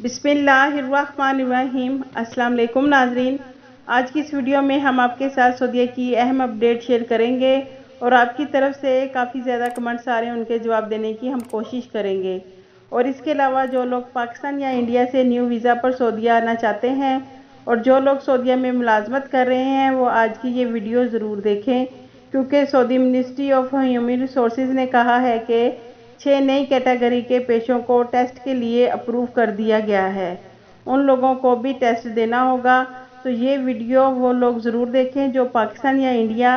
बिस्मिल्लाहिर्रहमानिर्रहीम। अस्सलाम वालेकुम नाजरीन, आज की इस वीडियो में हम आपके साथ सऊदीया की अहम अपडेट शेयर करेंगे और आपकी तरफ से काफ़ी ज़्यादा कमेंट्स आ रहे हैं, उनके जवाब देने की हम कोशिश करेंगे। और इसके अलावा जो लोग पाकिस्तान या इंडिया से न्यू वीज़ा पर सऊदीया आना चाहते हैं और जो लोग सऊदीया में मुलाजमत कर रहे हैं वो आज की ये वीडियो ज़रूर देखें, क्योंकि Saudi ministry of human resources ने कहा है कि 6 नई कैटेगरी के पेशों को टेस्ट के लिए अप्रूव कर दिया गया है। उन लोगों को भी टेस्ट देना होगा, तो ये वीडियो वो लोग ज़रूर देखें जो पाकिस्तान या इंडिया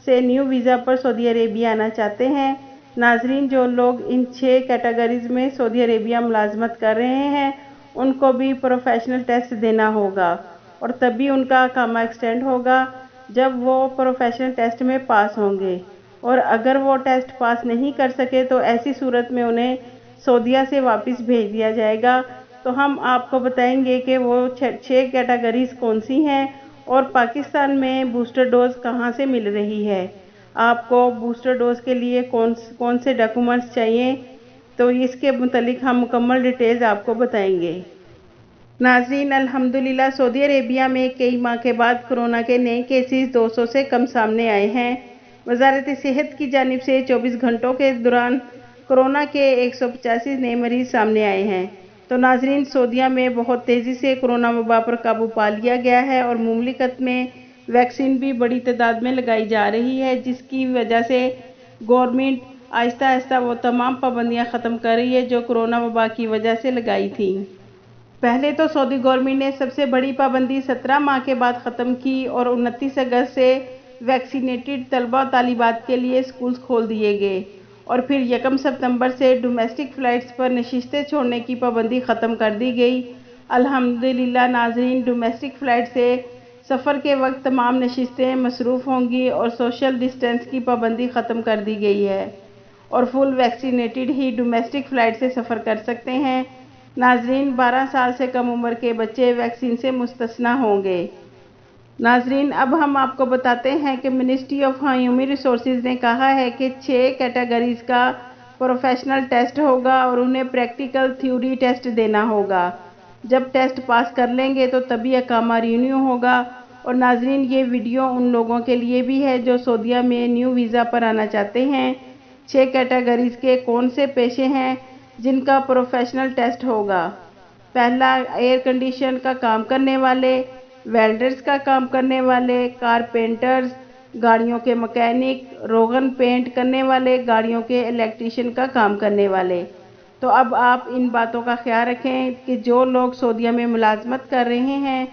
से न्यू वीज़ा पर सऊदी अरेबिया आना चाहते हैं। नाजरीन, जो लोग इन 6 कैटेगरीज में सऊदी अरेबिया मुलाजमत कर रहे हैं उनको भी प्रोफेशनल टेस्ट देना होगा और तभी उनका कामा एक्सटेंड होगा जब वो प्रोफेशनल टेस्ट में पास होंगे। और अगर वो टेस्ट पास नहीं कर सके तो ऐसी सूरत में उन्हें सऊदीया से वापस भेज दिया जाएगा। तो हम आपको बताएंगे कि वो 6 कैटेगरीज कौन सी हैं और पाकिस्तान में बूस्टर डोज कहां से मिल रही है। आपको बूस्टर डोज के लिए कौन से डॉक्यूमेंट्स चाहिए, तो इसके मुतालिक हम मुकम्मल डिटेल्स आपको बताएंगे। नाज़रीन, अल्हम्दुलिल्लाह सऊदी अरेबिया में कई माह के बाद कोरोना के नए केसेस 200 से कम सामने आए हैं। वजारत सेहत की जानिब से 24 घंटों के दौरान कोरोना के 185 नए मरीज सामने आए हैं। तो नाजरीन, सऊदीया में बहुत तेज़ी से कोरोना वबा पर काबू पा लिया गया है और मुमलिकत में वैक्सीन भी बड़ी तादाद में लगाई जा रही है, जिसकी वजह से गवर्नमेंट आहिस्ता आहिस्ता वो तमाम पाबंदियां ख़त्म कर रही है जो कोरोना वबा की वजह से लगाई थी। पहले तो सऊदी गवर्नमेंट ने सबसे बड़ी पाबंदी 17 माह के बाद ख़त्म की और 29 अगस्त से वैक्सीनेटेड तलबा तालिबात के लिए स्कूल्स खोल दिए गए और फिर 1 सितंबर से डोमेस्टिक फ़्लाइट्स पर नशिस्तें छोड़ने की पाबंदी ख़त्म कर दी गई। अल्हम्दुलिल्लाह नाज़रीन, डोमेस्टिक फ़्लाइट से सफ़र के वक्त तमाम नशिस्तें मसरूफ़ होंगी और सोशल डिस्टेंस की पाबंदी ख़त्म कर दी गई है और फुल वैक्सीनेटेड ही डोमेस्टिक फ़्लाइट से सफ़र कर सकते हैं। नाज़रीन, 12 साल से कम उम्र के बच्चे वैक्सीन से मुस्तस्ना होंगे। नाजरीन, अब हम आपको बताते हैं कि मिनिस्ट्री ऑफ ह्यूमन रिसोर्सेज ने कहा है कि 6 कैटेगरीज का प्रोफेशनल टेस्ट होगा और उन्हें प्रैक्टिकल थ्योरी टेस्ट देना होगा। जब टेस्ट पास कर लेंगे तो तभी अकामा रिन्यू होगा। और नाजरीन, ये वीडियो उन लोगों के लिए भी है जो सऊदीया में न्यू वीज़ा पर आना चाहते हैं। 6 कैटेगरीज के कौन से पेशे हैं जिनका प्रोफेशनल टेस्ट होगा। पहला, एयर कंडीशन का काम करने वाले, वेल्डर्स का काम करने वाले, कारपेंटर्स, गाड़ियों के मैकेनिक, रोगन पेंट करने वाले, गाड़ियों के इलेक्ट्रीशियन का काम करने वाले। तो अब आप इन बातों का ख्याल रखें कि जो लोग सऊदीया में मुलाजमत कर रहे हैं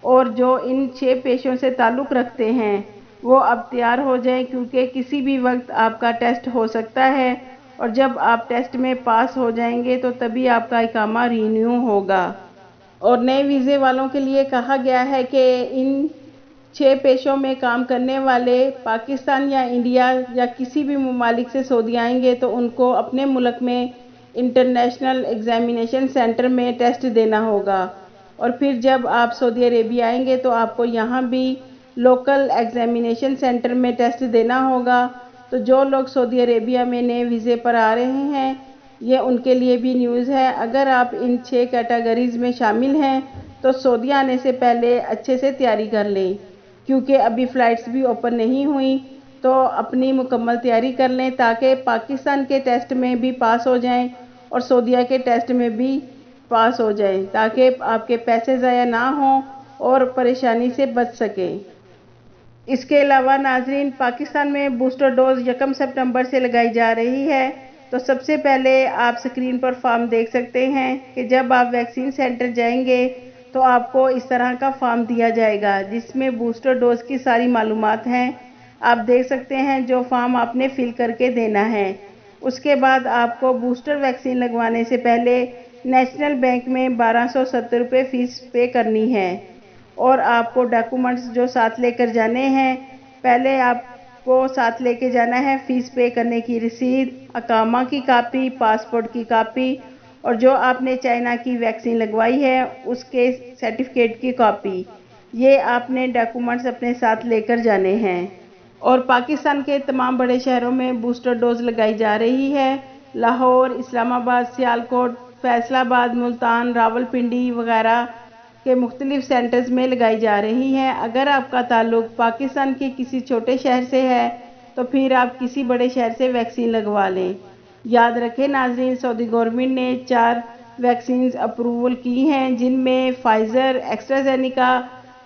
और जो इन 6 पेशों से ताल्लुक़ रखते हैं वो अब तैयार हो जाएं, क्योंकि किसी भी वक्त आपका टेस्ट हो सकता है और जब आप टेस्ट में पास हो जाएंगे तो तभी आपका इकामा रीन्यू होगा। और नए वीज़े वालों के लिए कहा गया है कि इन 6 पेशों में काम करने वाले पाकिस्तान या इंडिया या किसी भी ममालिक से सऊदी आएंगे तो उनको अपने मुल्क में इंटरनेशनल एग्जामिनेशन सेंटर में टेस्ट देना होगा और फिर जब आप सऊदी अरेबिया आएंगे तो आपको यहाँ भी लोकल एग्जामिनेशन सेंटर में टेस्ट देना होगा। तो जो लोग सऊदी अरेबिया में नए वीज़े पर आ रहे हैं ये उनके लिए भी न्यूज़ है। अगर आप इन 6 कैटेगरीज में शामिल हैं तो सऊदी आने से पहले अच्छे से तैयारी कर लें, क्योंकि अभी फ़्लाइट्स भी ओपन नहीं हुई। तो अपनी मुकम्मल तैयारी कर लें ताकि पाकिस्तान के टेस्ट में भी पास हो जाएं और सऊदीया के टेस्ट में भी पास हो जाएं, ताकि आपके पैसे ज़ाया ना हों और परेशानी से बच सकें। इसके अलावा नाजरीन, पाकिस्तान में बूस्टर डोज 1 सितंबर से लगाई जा रही है। तो सबसे पहले आप स्क्रीन पर फॉर्म देख सकते हैं कि जब आप वैक्सीन सेंटर जाएंगे तो आपको इस तरह का फॉर्म दिया जाएगा जिसमें बूस्टर डोज की सारी मालूमात हैं। आप देख सकते हैं जो फॉर्म आपने फिल करके देना है। उसके बाद आपको बूस्टर वैक्सीन लगवाने से पहले नेशनल बैंक में 1270 रुपये फ़ीस पे करनी है और आपको डॉक्यूमेंट्स जो साथ लेकर जाने हैं, पहले आपको साथ लेके जाना है फ़ीस पे करने की रसीद, अकामा की कापी, पासपोर्ट की कापी और जो आपने चाइना की वैक्सीन लगवाई है उसके सर्टिफिकेट की कॉपी। ये आपने डॉक्यूमेंट्स अपने साथ लेकर जाने हैं। और पाकिस्तान के तमाम बड़े शहरों में बूस्टर डोज लगाई जा रही है। लाहौर, इस्लामाबाद, सियालकोट, फैसला आबाद, मुल्तान, रावलपिंडी वगैरह के मुख्तलिफ सेंटर्स में लगाई जा रही हैं। अगर आपका ताल्लुक पाकिस्तान के किसी छोटे शहर से है तो फिर आप किसी बड़े शहर से वैक्सीन लगवा लें। याद रखें नाज़रीन, सऊदी गवर्नमेंट ने 4 वैक्सीन अप्रूवल की हैं, जिनमें फाइज़र, एस्ट्राजेनेका,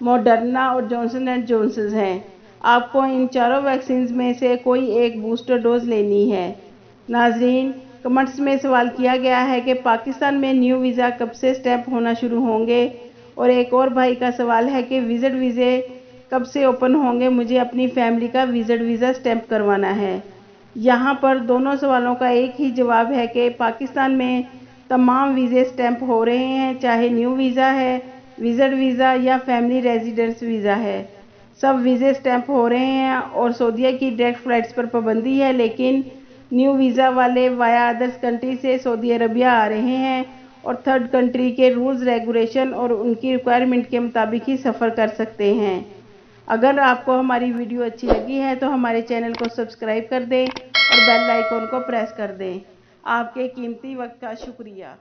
मॉडर्ना और जॉनसन एंड जॉनसन हैं। आपको इन चारों वैक्सीन में से कोई एक बूस्टर डोज लेनी है। नाज़रीन, कमेंट्स में सवाल किया गया है कि पाकिस्तान में न्यू वीज़ा कब से स्टैम्प होना शुरू होंगे, और एक और भाई का सवाल है कि विजिट वीज़े कब से ओपन होंगे, मुझे अपनी फैमिली का विजिट वीज़ा स्टैम्प करवाना है। यहाँ पर दोनों सवालों का एक ही जवाब है कि पाकिस्तान में तमाम वीज़े स्टैम्प हो रहे हैं, चाहे न्यू वीज़ा है, विजिट वीज़ा या फैमिली रेजिडेंस वीज़ा है। सब वीज़े स्टैम्प हो रहे हैं और सऊदीया की डायरेक्ट फ़्लाइट्स पर पाबंदी है, लेकिन न्यू वीज़ा वाले वाया अदर्स कंट्री से सऊदी अरबिया आ रहे हैं और थर्ड कंट्री के रूल्स, रेगुलेशन और उनकी रिक्वायरमेंट के मुताबिक ही सफ़र कर सकते हैं। अगर आपको हमारी वीडियो अच्छी लगी है तो हमारे चैनल को सब्सक्राइब कर दें और बेल आइकन को प्रेस कर दें। आपके कीमती वक्त का शुक्रिया।